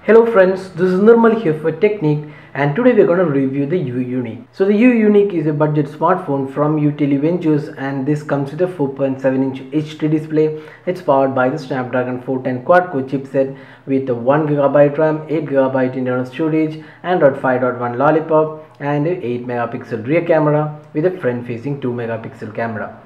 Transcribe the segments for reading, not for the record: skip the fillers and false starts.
Hello friends, this is Nirmal here for Technique, and today we're going to review the Yunique. So the Yunique is a budget smartphone from Utility Ventures, and this comes with a 4.7-inch HD display. It's powered by the Snapdragon 410 quad-core chipset with a 1GB RAM, 8GB internal storage, Android 5.1 Lollipop, and a 8-megapixel rear camera with a front-facing 2-megapixel camera.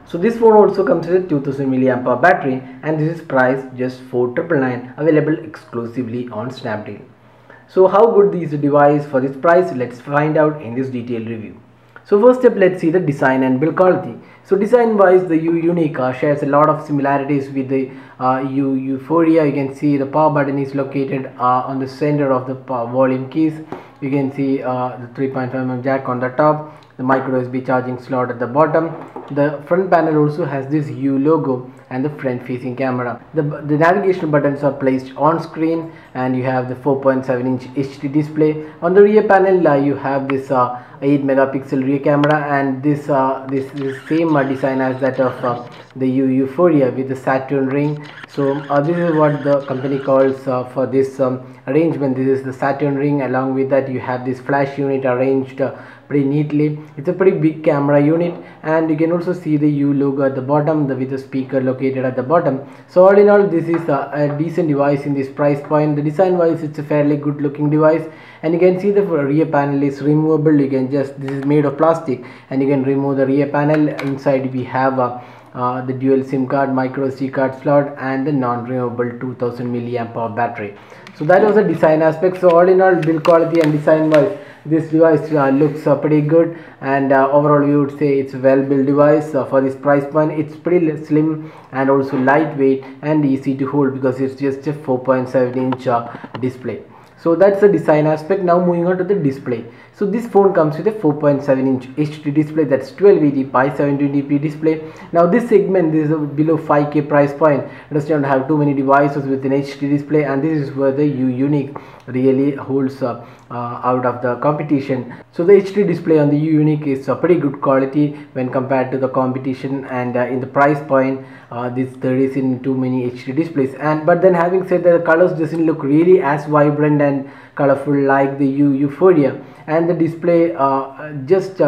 So this phone also comes with a 2000 mAh battery, and this is priced just 4,999, available exclusively on Snapdragon. So how good is the device for this price? Let's find out in this detailed review. So first up, let's see the design and build quality. So design wise, the Yunique shares a lot of similarities with the Euphoria. You can see the power button is located on the center of the volume keys. You can see the 3.5mm jack on the top, the micro USB charging slot at the bottom. The front panel also has this U logo and the front facing camera. The navigation buttons are placed on screen, and you have the 4.7-inch HD display. On the rear panel you have this 8-megapixel rear camera, and this is same design as that of the Euphoria with the Saturn ring. So this is what the company calls for this arrangement. This is the Saturn ring. Along with that, you have this flash unit arranged pretty neatly. It's a pretty big camera unit, and you can also see the U logo at the bottom with the speaker located at the bottom. So all in all, this is a decent device in this price point. The design wise, it's a fairly good looking device, and you can see the rear panel is removable. You can this is made of plastic, and you can remove the rear panel. Inside we have the dual SIM card, micro SD card slot, and the non-removable 2000 mAh battery. So that was the design aspect. So all in all, build quality and design wise, this device looks pretty good, and overall we would say it's a well built device for this price point. It's pretty slim and also lightweight and easy to hold because it's just a 4.7-inch display. So that's the design aspect. Now moving on to the display. So this phone comes with a 4.7-inch HD display, that's 1280 by 720p display. Now this segment, this is below 5K price point, does not have too many devices with an HD display, and this is where the Yunique really holds out of the competition. So the HD display on the Yunique is pretty good quality when compared to the competition, and in the price point there isn't too many HD displays. But then having said that, the colors doesn't look really as vibrant and colorful like the Euphoria, and the display just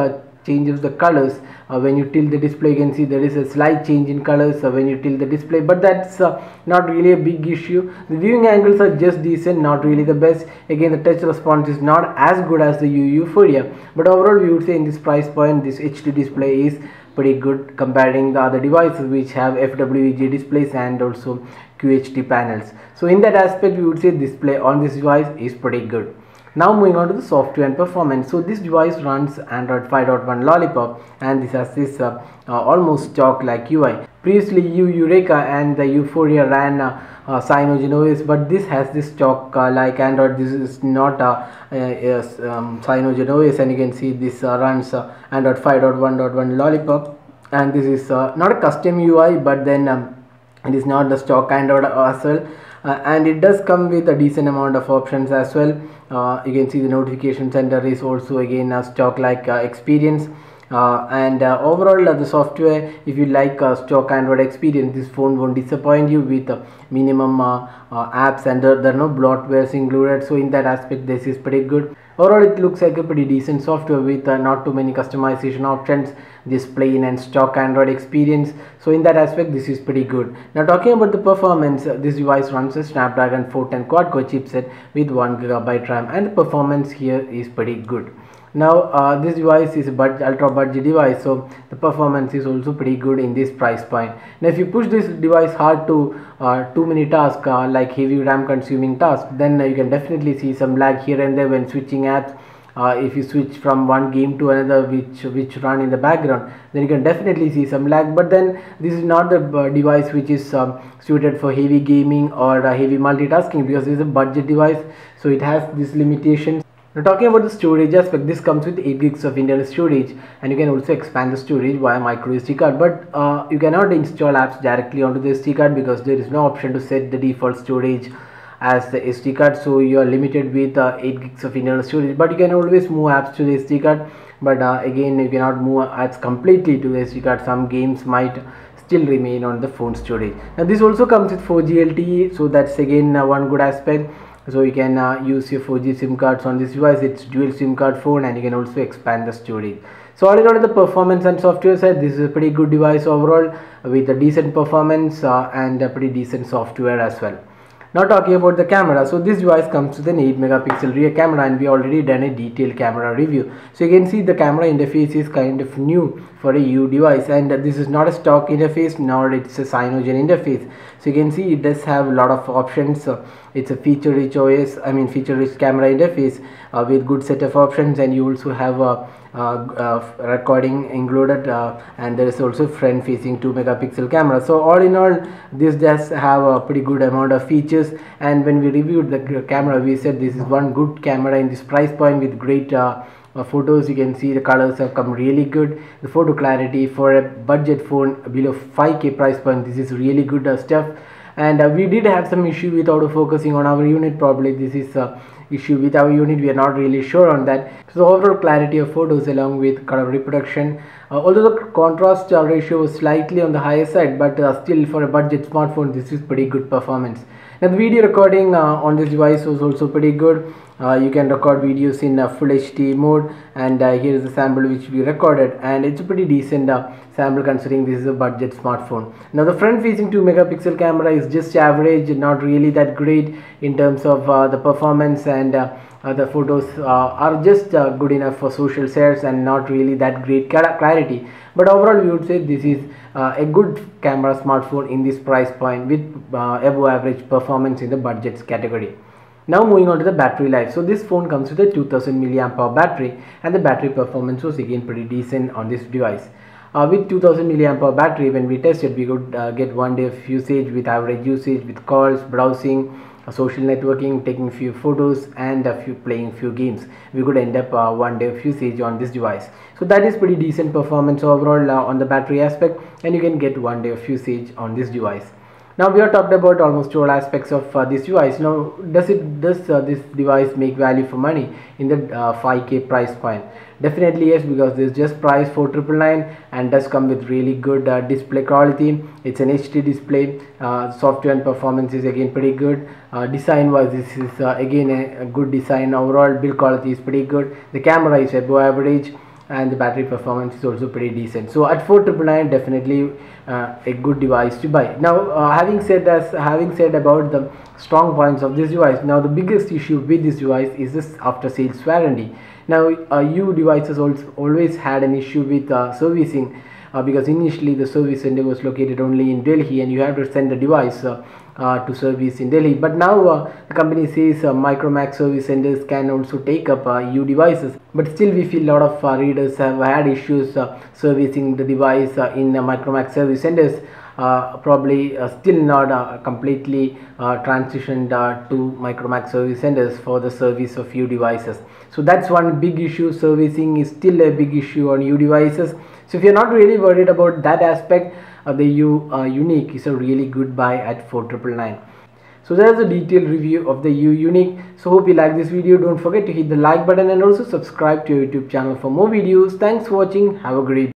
changes the colors. When you tilt the display, you can see there is a slight change in colors when you tilt the display, but that's not really a big issue. The viewing angles are just decent, not really the best. Again, the touch response is not as good as the Euphoria, but overall we would say in this price point, this HD display is pretty good comparing the other devices which have FWEG displays and also QHD panels. So in that aspect, we would say display on this device is pretty good. Now moving on to the software and performance. So this device runs Android 5.1 Lollipop, and this has this almost stock like UI. Previously Eureka and the Euphoria ran Cyanogen OS, but this has this stock like Android. This is not Cyanogen OS, and you can see this runs Android 5.1.1 Lollipop, and this is not a custom UI, but then it is not the stock Android as well. And it does come with a decent amount of options as well. You can see the notification center is also again a stock like experience, and overall the software, if you like stock Android experience, this phone won't disappoint you with minimum apps, and there are no bloatwares included. So in that aspect, this is pretty good. Overall, it looks like a pretty decent software with not too many customization options, this plain and stock Android experience. So in that aspect, this is pretty good. Now talking about the performance, this device runs a Snapdragon 410 quad-core chipset with 1GB RAM, and the performance here is pretty good. Now this device is a ultra budget device, so the performance is also pretty good in this price point. Now if you push this device hard to too many tasks like heavy RAM consuming tasks, then you can definitely see some lag here and there when switching apps. If you switch from one game to another which run in the background, then you can definitely see some lag. But then this is not the device which is suited for heavy gaming or heavy multitasking, because this is a budget device, so it has these limitations. Now talking about the storage aspect, this comes with 8 gigs of internal storage, and you can also expand the storage via micro SD card, but you cannot install apps directly onto the SD card because there is no option to set the default storage as the SD card, so you are limited with 8 gigs of internal storage. But you can always move apps to the SD card, but again, you cannot move apps completely to the SD card. Some games might still remain on the phone storage. And this also comes with 4G LTE, so that's again one good aspect. so you can use your 4G SIM cards on this device. It's dual SIM card phone, and you can also expand the storage. So all in all, the performance and software side, this is a pretty good device overall, with a decent performance and a pretty decent software as well. Now talking about the camera, so this device comes with an 8 megapixel rear camera, and we already done a detailed camera review. So you can see the camera interface is kind of new for a U device, and this is not a stock interface, nor it's a cyanogen interface. So you can see it does have a lot of options. It's a feature rich feature rich camera interface with good set of options, and you also have a recording included, and there is also front facing 2 megapixel camera. So all in all, this does have a pretty good amount of features, and when we reviewed the camera, we said this is one good camera in this price point with great photos. You can see the colors have come really good. The photo clarity for a budget phone below 5k price point, this is really good stuff. And we did have some issue with autofocusing on our unit. Probably this is issue with our unit, we are not really sure on that. So overall clarity of photos along with color reproduction, although the contrast ratio was slightly on the higher side, but still for a budget smartphone, this is pretty good performance. Now the video recording on this device was also pretty good. You can record videos in full HD mode, and here is the sample which we recorded, and it's a pretty decent sample considering this is a budget smartphone. Now the front facing 2 megapixel camera is just average, not really that great in terms of the performance, and the photos are just good enough for social shares and not really that great clarity. But overall we would say this is a good camera smartphone in this price point with above average performance in the budgets category. Now moving on to the battery life. So this phone comes with a 2000 mAh battery, and the battery performance was again pretty decent on this device. With 2000 mAh battery, when we tested, we could get 1 day of usage with average usage, with calls, browsing, social networking, taking few photos, and playing few games. We could end up 1 day of usage on this device. So that is pretty decent performance overall on the battery aspect, and you can get 1 day of usage on this device. Now we have talked about almost all aspects of this device. Now does this device make value for money in the 5k price point? Definitely yes, because this just price 4999 and does come with really good display quality. It's an HD display. Software and performance is again pretty good. Design wise, this is again a good design. Overall build quality is pretty good. The camera is above average, and the battery performance is also pretty decent. So at 4999, definitely a good device to buy. Now having said about the strong points of this device, now the biggest issue with this device is this after sales warranty. Now U devices also always had an issue with servicing, because initially the service center was located only in Delhi, and you have to send the device to service in Delhi. But now the company says Micromax service centers can also take up U devices, but still we feel a lot of readers have had issues servicing the device in Micromax service centers. Probably still not completely transitioned to Micromax service centers for the service of U devices. So that's one big issue. Servicing is still a big issue on U devices. So if you're not really worried about that aspect, the Yunique is a really good buy at 4999. So there's a detailed review of the Yunique. So hope you like this video. Don't forget to hit the like button and also subscribe to our YouTube channel for more videos. Thanks for watching. Have a great day.